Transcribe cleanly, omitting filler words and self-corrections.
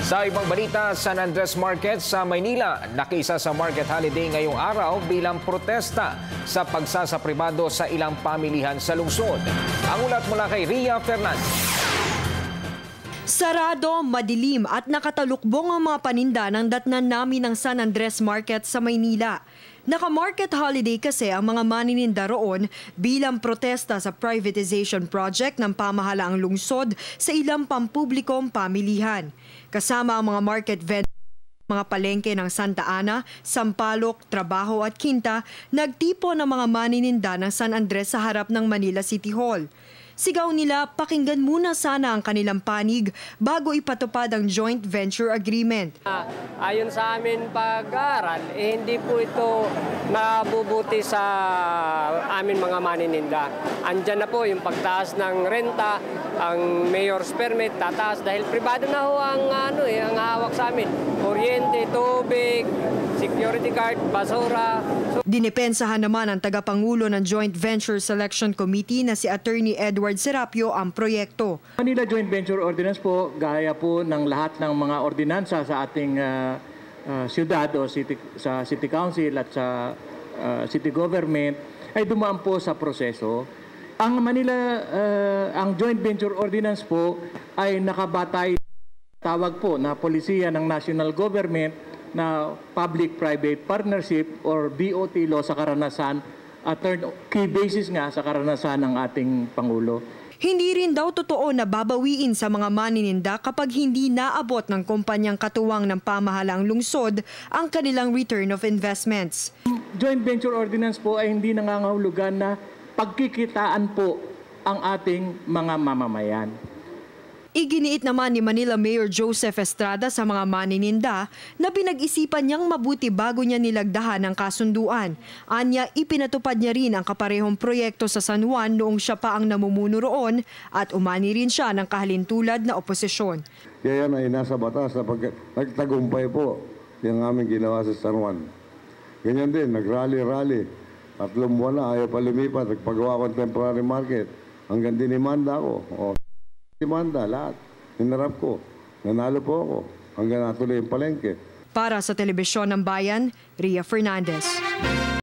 Sa ibang balita, San Andres Market sa Maynila nakiisa sa market holiday ngayong araw bilang protesta sa pagsasapribado sa ilang pamilihan sa lungsod. Ang ulat mula kay Ria Fernandez. Sarado, madilim at nakatalukbong ang mga paninda ng datnan namin ng San Andres Market sa Maynila. Naka-market holiday kasi ang mga manininda roon bilang protesta sa privatization project ng pamahalaang lungsod sa ilang pampublikong pamilihan. Kasama ang mga market vendors, mga palengke ng Santa Ana, Sampaloc, Trabaho at Quinta, nagtipo ng mga manininda ng San Andres sa harap ng Manila City Hall. Sigaw nila, pakinggan muna sana ang kanilang panig bago ipatupad ang joint venture agreement. Ayon sa amin pag-aaral, hindi po ito nabubuti sa amin mga manininda. Andyan na po yung pagtaas ng renta, ang mayor's permit tataas dahil pribado na ho ang hawak sa amin. Kuryente, tubig, security card, basura. Dinipensahan naman ang tagapangulo ng Joint Venture Selection Committee na si Attorney Edward Serapio ang proyekto. Manila Joint Venture Ordinance po, gaya po ng lahat ng mga ordinansa sa ating siyudad o sa City Council at sa City Government, ay dumaan po sa proseso. Ang ang Joint Venture Ordinance po ay nakabatay tawag po na polisiya ng National Government na Public-Private Partnership or BOT law sa karanasan at key basis nga sa karanasan ng ating Pangulo. Hindi rin daw totoo na babawiin sa mga manininda kapag hindi naabot ng kumpanyang katuwang ng pamahalaang lungsod ang kanilang return of investments. Joint Venture Ordinance po ay hindi nangangahulugan na pagkikitaan po ang ating mga mamamayan. Iginiit naman ni Manila Mayor Joseph Estrada sa mga manininda na pinag-isipan niyang mabuti bago niya nilagdahan ang kasunduan. Anya, ipinatupad niya rin ang kaparehong proyekto sa San Juan noong siya pa ang namumuno roon at umani rin siya ng kahalintulad na oposisyon. Kaya yan ay nasa batas na nagtagumpay po yung aming ginawa sa San Juan. Ganyan din, nag-rally-rally. 3 buwan na, ayaw pa lumipat, nagpagawa ko ng temporary market. Hanggang dinimanda ako. Demanda, lahat. Hinarap ko. Nanalo po ako. Hanggang natuloy yung palengke. Para sa Telebisyon ng Bayan, Ria Fernandez.